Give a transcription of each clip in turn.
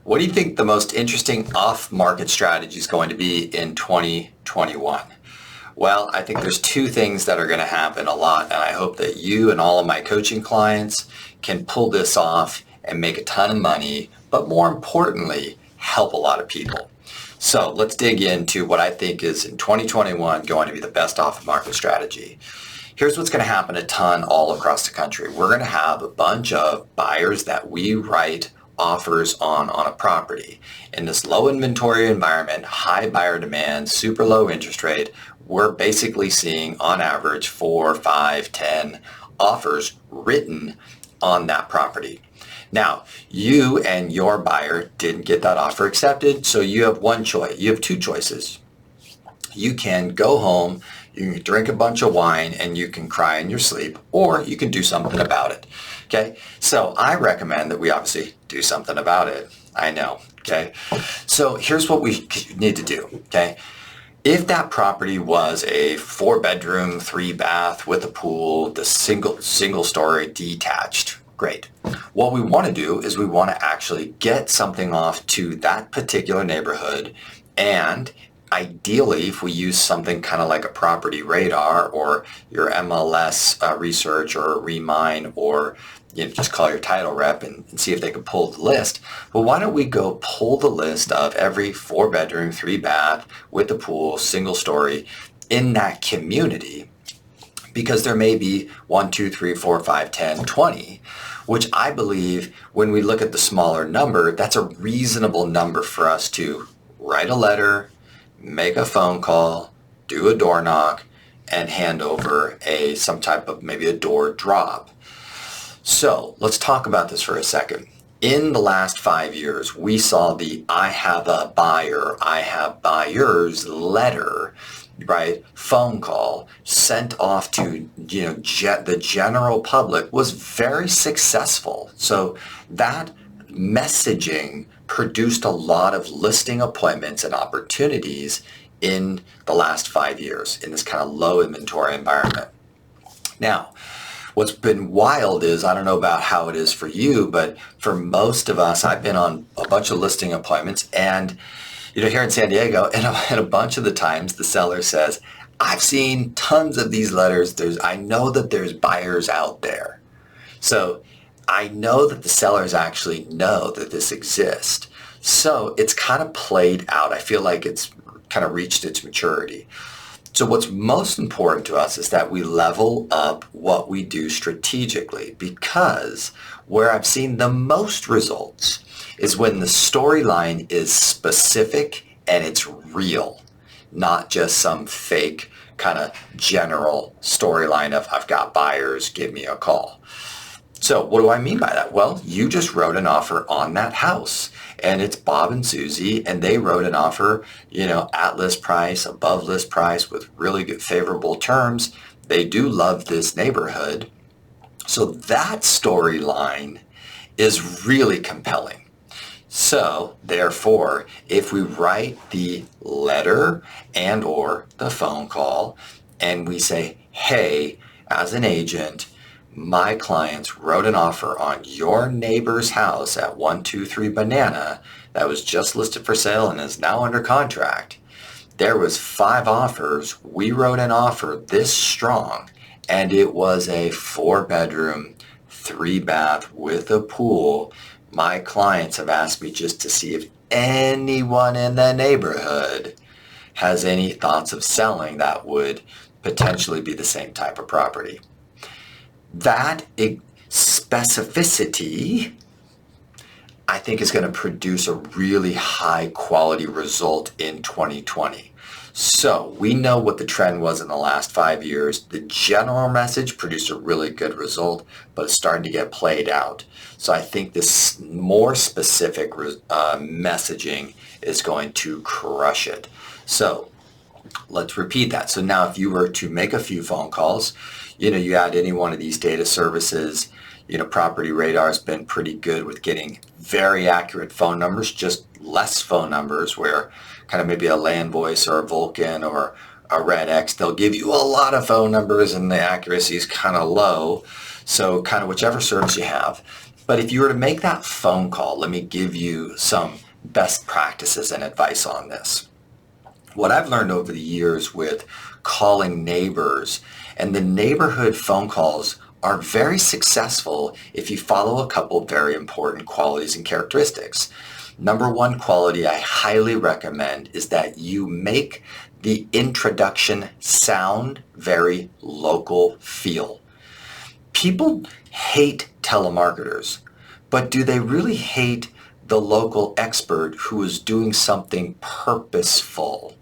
What do you think the most interesting off-market strategy is going to be in 2021? Well, I think there's two things that are going to happen a lot, and I hope that you and all of my coaching clients can pull this off and make a ton of money, but more importantly, help a lot of people. So let's dig into what I think is in 2021 going to be the best off-market strategy. Here's what's going to happen a ton all across the country. We're going to have a bunch of buyers that we write offers on a property. In this low inventory environment, high buyer demand, super low interest rate, we're basically seeing on average 4, 5, 10 offers written on that property. Now, you and your buyer didn't get that offer accepted, so you have one choice. You have two choices. You can go home, you can drink a bunch of wine, and you can cry in your sleep, or you can do something about it. Okay? So I recommend that we obviously do something about it. I know. Okay? So here's what we need to do. Okay? If that property was a 4-bedroom, 3-bath with a pool, the single story detached, great. What we want to do is we want to actually get something off to that particular neighborhood, and ideally, if we use something kind of like a property radar or your MLS research or Remine, or just call your title rep and see if they can pull the list. Well, why don't we go pull the list of every 4-bedroom, 3-bath with a pool, single story in that community, because there may be 1, 2, 3, 4, 5, 10, 20, which I believe when we look at the smaller number, that's a reasonable number for us to write a letter, make a phone call, do a door knock, and hand over some type of maybe a door drop. So let's talk about this for a second. In the last 5 years, we saw the I have a buyer, I have buyers letter, right? Phone call sent off to the general public was very successful. So that messaging produced a lot of listing appointments and opportunities in the last 5 years in this kind of low inventory environment. Now, what's been wild is, I don't know about how it is for you, but for most of us, I've been on a bunch of listing appointments, and here in San Diego, and a bunch of the times the seller says, I've seen tons of these letters. I know that there's buyers out there. So I know that the sellers actually know that this exists. So it's kind of played out. I feel like it's kind of reached its maturity. So what's most important to us is that we level up what we do strategically, because where I've seen the most results is when the storyline is specific and it's real, not just some fake kind of general storyline of I've got buyers, give me a call. So what do I mean by that? Well, you just wrote an offer on that house, and it's Bob and Susie, and they wrote an offer, at list price, above list price, with really good favorable terms. They do love this neighborhood. So that storyline is really compelling. So therefore, if we write the letter and or the phone call and we say, hey, as an agent, my clients wrote an offer on your neighbor's house at 123 Banana that was just listed for sale and is now under contract. There was 5 offers. We wrote an offer this strong, and it was a 4-bedroom, 3-bath with a pool. My clients have asked me just to see if anyone in the neighborhood has any thoughts of selling that would potentially be the same type of property. That specificity, I think, is going to produce a really high quality result in 2020. So we know what the trend was in the last 5 years. The general message produced a really good result, but it's starting to get played out. So I think this more specific messaging is going to crush it. So let's repeat that. So now if you were to make a few phone calls, you add any one of these data services, Property Radar has been pretty good with getting very accurate phone numbers, just less phone numbers where kind of maybe a Land Voice or a Vulcan or a Red X, they'll give you a lot of phone numbers and the accuracy is kind of low. So kind of whichever service you have. But if you were to make that phone call, let me give you some best practices and advice on this. What I've learned over the years with calling neighbors, and the neighborhood phone calls are very successful if you follow a couple very important qualities and characteristics. Number one quality I highly recommend is that you make the introduction sound very local feel. People hate telemarketers, but do they really hate the local expert who is doing something purposeful?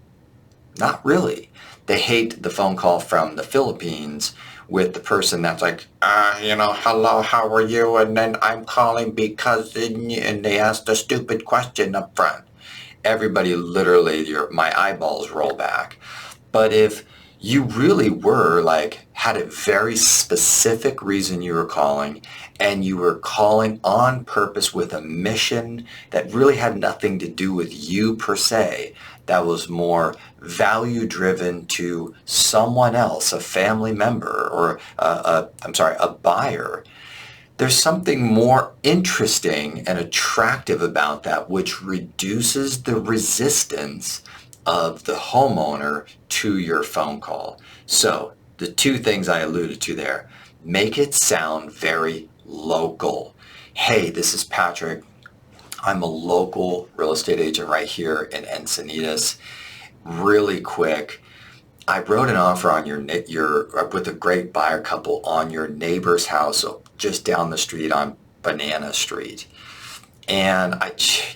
Not really. They hate the phone call from the Philippines with the person that's like, hello, how are you? And then I'm calling because, and they ask the stupid question up front. Everybody literally, my eyeballs roll back. But if you really were had a very specific reason you were calling, and you were calling on purpose with a mission that really had nothing to do with you per se, that was more value driven to someone else, a family member, or a buyer, there's something more interesting and attractive about that, which reduces the resistance of the homeowner to your phone call. So the two things I alluded to there, make it sound very local. Hey, this is Patrick. I'm a local real estate agent right here in Encinitas. Really quick, I wrote an offer on your with a great buyer couple on your neighbor's house just down the street on Banana Street. And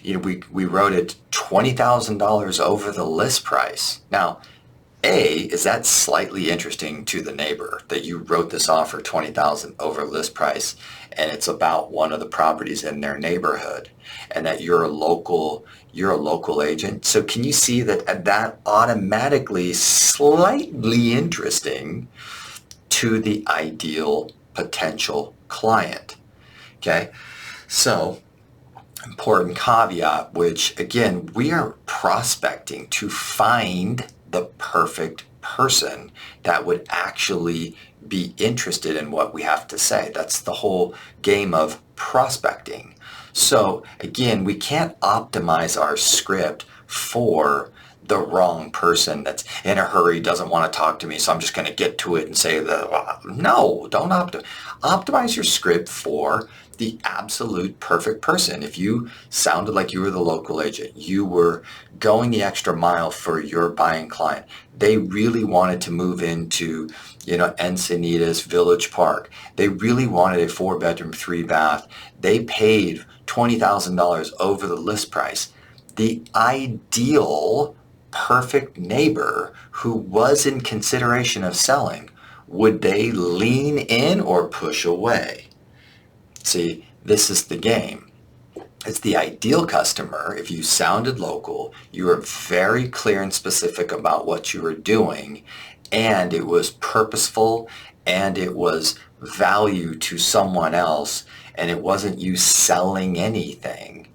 we wrote it $20,000 over the list price. Now, is that slightly interesting to the neighbor that you wrote this offer $20,000 over list price, and it's about one of the properties in their neighborhood, and that you're a local agent. So can you see that automatically slightly interesting to the ideal potential client? Okay, so important caveat, which again, we are prospecting to find the perfect person that would actually be interested in what we have to say. That's the whole game of prospecting. So again, we can't optimize our script for the wrong person that's in a hurry, doesn't want to talk to me, so I'm just going to get to it and say no, don't optimize your script for the absolute perfect person. If you sounded like you were the local agent, you were going the extra mile for your buying client, they really wanted to move into Encinitas Village Park, they really wanted a 4-bedroom 3-bath, they paid $20,000 over the list price, the ideal perfect neighbor who was in consideration of selling, would they lean in or push away? See, this is the game. It's the ideal customer. If you sounded local, you were very clear and specific about what you were doing, and it was purposeful, and it was value to someone else, and it wasn't you selling anything,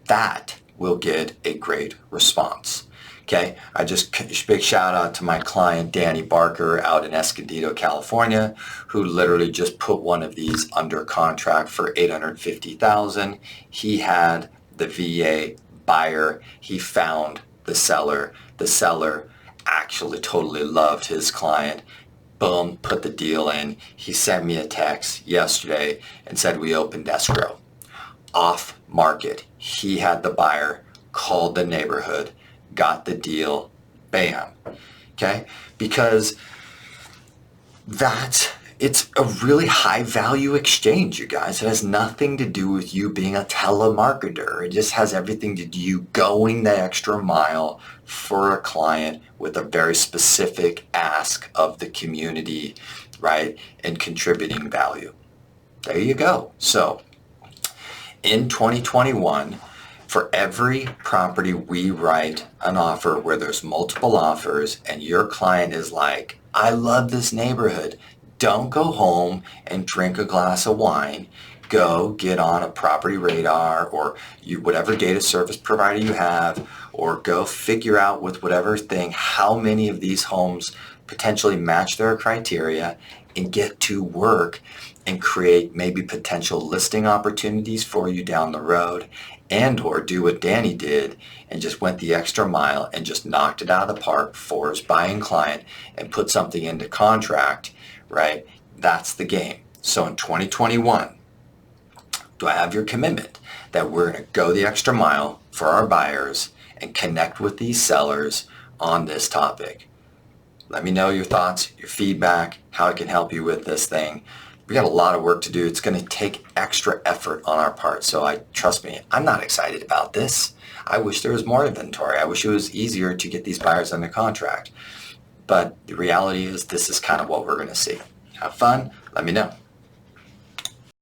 that will get a great response. Okay, big shout out to my client Danny Barker out in Escondido, California, who literally just put one of these under contract for $850,000. He had the VA buyer. He found the seller. The seller actually totally loved his client. Boom, put the deal in. He sent me a text yesterday and said we opened escrow. Off market. He had the buyer, called the neighborhood, got the deal, bam. Okay? Because it's a really high value exchange, you guys. It has nothing to do with you being a telemarketer. It just has everything to do with you going the extra mile for a client with a very specific ask of the community, right? And contributing value. There you go. So in 2021, for every property we write an offer where there's multiple offers and your client is like, I love this neighborhood, don't go home and drink a glass of wine. Go get on a property radar or whatever data service provider you have, or go figure out with whatever thing how many of these homes potentially match their criteria and get to work and create maybe potential listing opportunities for you down the road, and or do what Danny did and just went the extra mile and just knocked it out of the park for his buying client and put something into contract, right? That's the game. So in 2021, do I have your commitment that we're going to go the extra mile for our buyers and connect with these sellers on this topic? Let me know your thoughts, your feedback, how I can help you with this thing. We got a lot of work to do. It's going to take extra effort on our part. So trust me, I'm not excited about this. I wish there was more inventory. I wish it was easier to get these buyers under contract. But the reality is this is kind of what we're going to see. Have fun. Let me know.